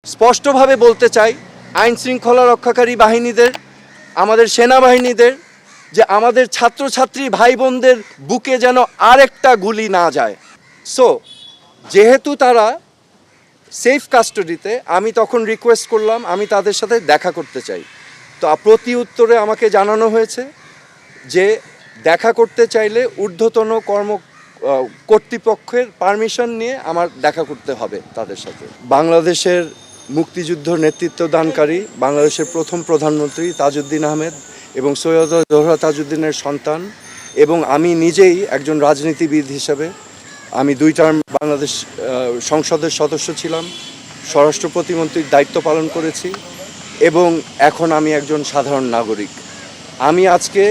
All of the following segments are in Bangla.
স্পষ্টভাবে বলতে চাই আইন শৃঙ্খলা রক্ষাকারী বাহিনীদের, আমাদের সেনাবাহিনীদের, যে আমাদের ছাত্রছাত্রী ভাই বোনদের বুকে যেন আরেকটা গুলি না যায়। সো যেহেতু তারা সেফ কাস্টাডিতে, আমি তখন রিকোয়েস্ট করলাম আমি তাদের সাথে দেখা করতে চাই। তো প্রতি উত্তরে আমাকে জানানো হয়েছে যে দেখা করতে চাইলে ঊর্ধ্বতন কর্তৃপক্ষের পারমিশন নিয়ে আমার দেখা করতে হবে তাদের সাথে। বাংলাদেশের মুক্তিযুদ্ধ নেতৃত্বদানকারী বাংলাদেশের প্রথম প্রধানমন্ত্রী তাজউদ্দিন আহমেদ এবং সৈয়দ জোহরা তাজউদ্দিনের সন্তান, এবং আমি নিজেই একজন রাজনীতিবিদ হিসেবে আমি 2 টার্ম বাংলাদেশ সংসদের সদস্য ছিলাম, স্বরাষ্ট্র প্রতিমন্ত্রীর দায়িত্ব পালন করেছি এবং এখন আমি একজন সাধারণ নাগরিক। আমি আজকে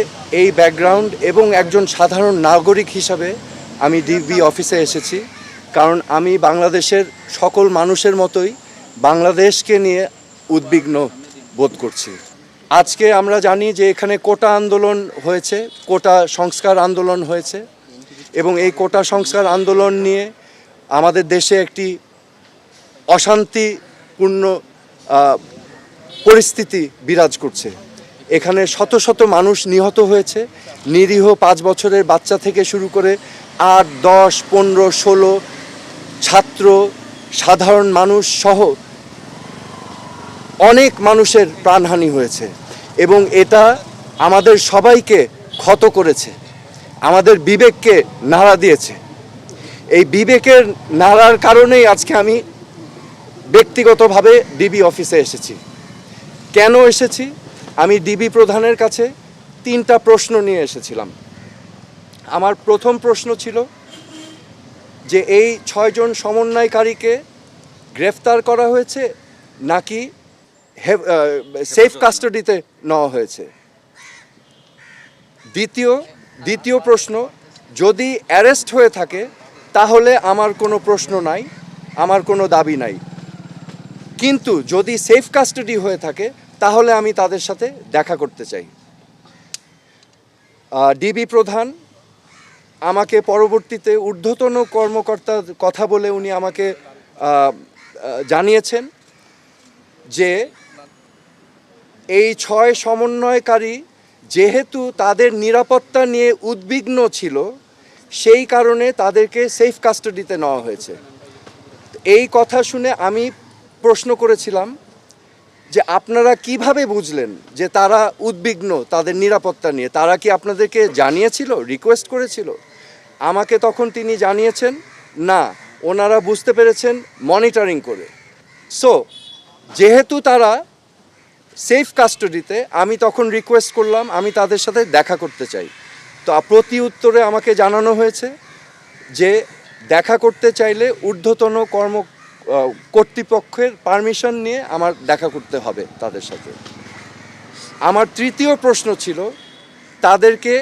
এই ব্যাকগ্রাউন্ড এবং একজন সাধারণ নাগরিক হিসাবে আমি ডিবি অফিসে এসেছি, কারণ আমি বাংলাদেশের সকল মানুষের মতোই বাংলাদেশকে নিয়ে উদ্বিগ্ন বোধ করছি। আজকে আমরা জানি যে এখানে কোটা আন্দোলন হয়েছে, কোটা সংস্কার আন্দোলন হয়েছে, এবং এই কোটা সংস্কার আন্দোলন নিয়ে আমাদের দেশে একটি অশান্তিপূর্ণ পরিস্থিতি বিরাজ করছে। এখানে শত শত মানুষ নিহত হয়েছে, নিরীহ 5 বছরের বাচ্চা থেকে শুরু করে 8, 10, 15, 16 ছাত্র, সাধারণ মানুষ সহ অনেক মানুষের প্রাণহানি হয়েছে, এবং এটা আমাদের সবাইকে ক্ষত করেছে, আমাদের বিবেককে নাড়া দিয়েছে। এই বিবেকের নাড়ার কারণেই আজকে আমি ব্যক্তিগতভাবে ডিবি অফিসে এসেছি। কেন এসেছি? আমি ডিবি প্রধানের কাছে 3টা প্রশ্ন নিয়ে এসেছিলাম। আমার প্রথম প্রশ্ন ছিল যে এই 6 জন সমন্বয়কারীকে গ্রেফতার করা হয়েছে নাকি সেফ কাস্টাডিতে নেওয়া হয়েছে। দ্বিতীয় প্রশ্ন, যদি অ্যারেস্ট হয়ে থাকে তাহলে আমার কোনো প্রশ্ন নাই, আমার কোনো দাবি নাই, কিন্তু যদি সেফ কাস্টাডি হয়ে থাকে তাহলে আমি তাদের সাথে দেখা করতে চাই। ডিবি প্রধান আমাকে পরবর্তীতে ঊর্ধ্বতন কর্মকর্তার কথা বলে উনি আমাকে জানিয়েছেন যে এই 6 সমন্বয়কারী যেহেতু তাদের নিরাপত্তা নিয়ে উদ্বিগ্ন ছিল, সেই কারণে তাদেরকে সেফ কাস্টাডিতে নেওয়া হয়েছে। এই কথা শুনে আমি প্রশ্ন করেছিলাম যে আপনারা কিভাবে বুঝলেন যে তারা উদ্বিগ্ন তাদের নিরাপত্তা নিয়ে? তারা কি আপনাদেরকে জানিয়েছিল, রিকোয়েস্ট করেছিল? আমাকে তখন তিনি জানিয়েছেন না, ওনারা বুঝতে পেরেছেন মনিটরিং করে। সো যেহেতু তারা সেফ কাস্টাডিতে, আমি তখন রিকোয়েস্ট করলাম আমি তাদের সাথে দেখা করতে চাই। তো প্রতি উত্তরে আমাকে জানানো হয়েছে যে দেখা করতে চাইলে ঊর্ধ্বতন কর্তৃপক্ষের পারমিশন নিয়ে আমার দেখা করতে হবে তাদের সাথে। আমার তৃতীয় প্রশ্ন ছিল তাদেরকে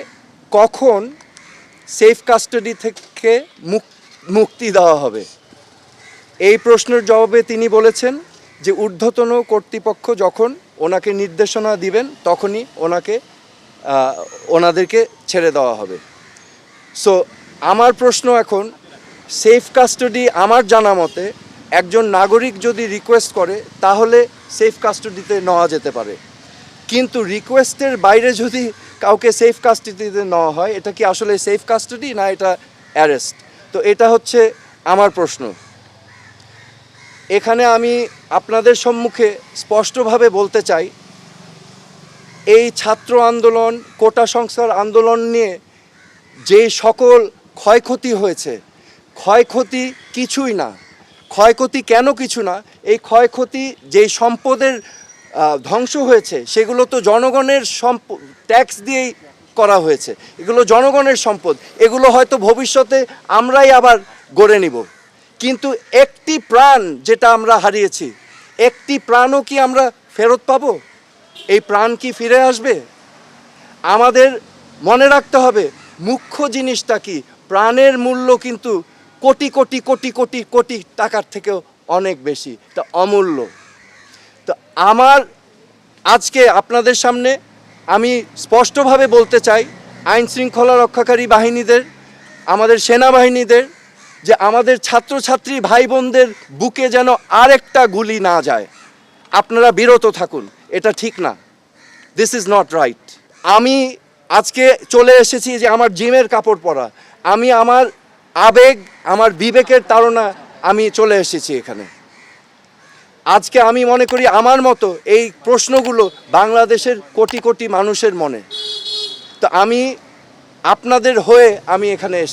কখন সেফ কাস্টাডি থেকে মুক্তি দেওয়া হবে। এই প্রশ্নের জবাবে তিনি বলেছেন যে ঊর্ধ্বতন কর্তৃপক্ষ যখন ওনাকে নির্দেশনা দিবেন তখনই ওনাদেরকে ছেড়ে দেওয়া হবে। সো আমার প্রশ্ন এখন, সেফ কাস্টাডি আমার জানা মতে একজন নাগরিক যদি রিকোয়েস্ট করে তাহলে সেফ কাস্টাডিতে নেওয়া যেতে পারে, কিন্তু রিকোয়েস্টের বাইরে যদি কাউকে সেফ কাস্টাডিতে নেওয়া হয়, এটা কি আসলে সেফ কাস্টাডি না এটা অ্যারেস্ট? তো এটা হচ্ছে আমার প্রশ্ন। এখানে আমি আপনাদের সম্মুখে স্পষ্টভাবে বলতে চাই, এই ছাত্র আন্দোলন, কোটা সংস্কার আন্দোলন নিয়ে যে সকল ক্ষয়ক্ষতি হয়েছে, ক্ষয়ক্ষতি কিছুই না। ক্ষয়ক্ষতি কেন কিছু না? এই ক্ষয়ক্ষতি যেই সম্পদের ধ্বংস হয়েছে সেগুলো তো জনগণের ট্যাক্স দিয়েই করা হয়েছে, এগুলো জনগণের সম্পদ, এগুলো হয়তো ভবিষ্যতে আমরাই আবার গড়ে নিব, কিন্তু একটি প্রাণ যেটা আমরা হারিয়েছি, একটি প্রাণও কি আমরা ফেরত পাবো? এই প্রাণ কি ফিরে আসবে? আমাদের মনে রাখতে হবে মুখ্য জিনিসটা কি, প্রাণের মূল্য কিন্তু কোটি কোটি কোটি কোটি কোটি টাকার থেকেও অনেক বেশি, তা অমূল্য। তো আমার আজকে আপনাদের সামনে আমি স্পষ্টভাবে বলতে চাই আইন শৃঙ্খলা রক্ষাকারী বাহিনীদের, আমাদের সেনাবাহিনীদের, যে আমাদের ছাত্রছাত্রী ভাই বোনদের বুকে যেন আরেকটা গুলি না যায়। আপনারা বিরত থাকুন, এটা ঠিক না। This is not right. আমি আজকে চলে এসেছি যে আমার জিমের কাপড় পরা, আমি আমার আবেগ, আমার বিবেকের তাড়না আমি চলে এসেছি এখানে। আজকে আমি মনে করি আমার মতো এই প্রশ্নগুলো বাংলাদেশের কোটি কোটি মানুষের মনে। তো আমি আপনাদের হয়ে আমি এখানে এসেছি।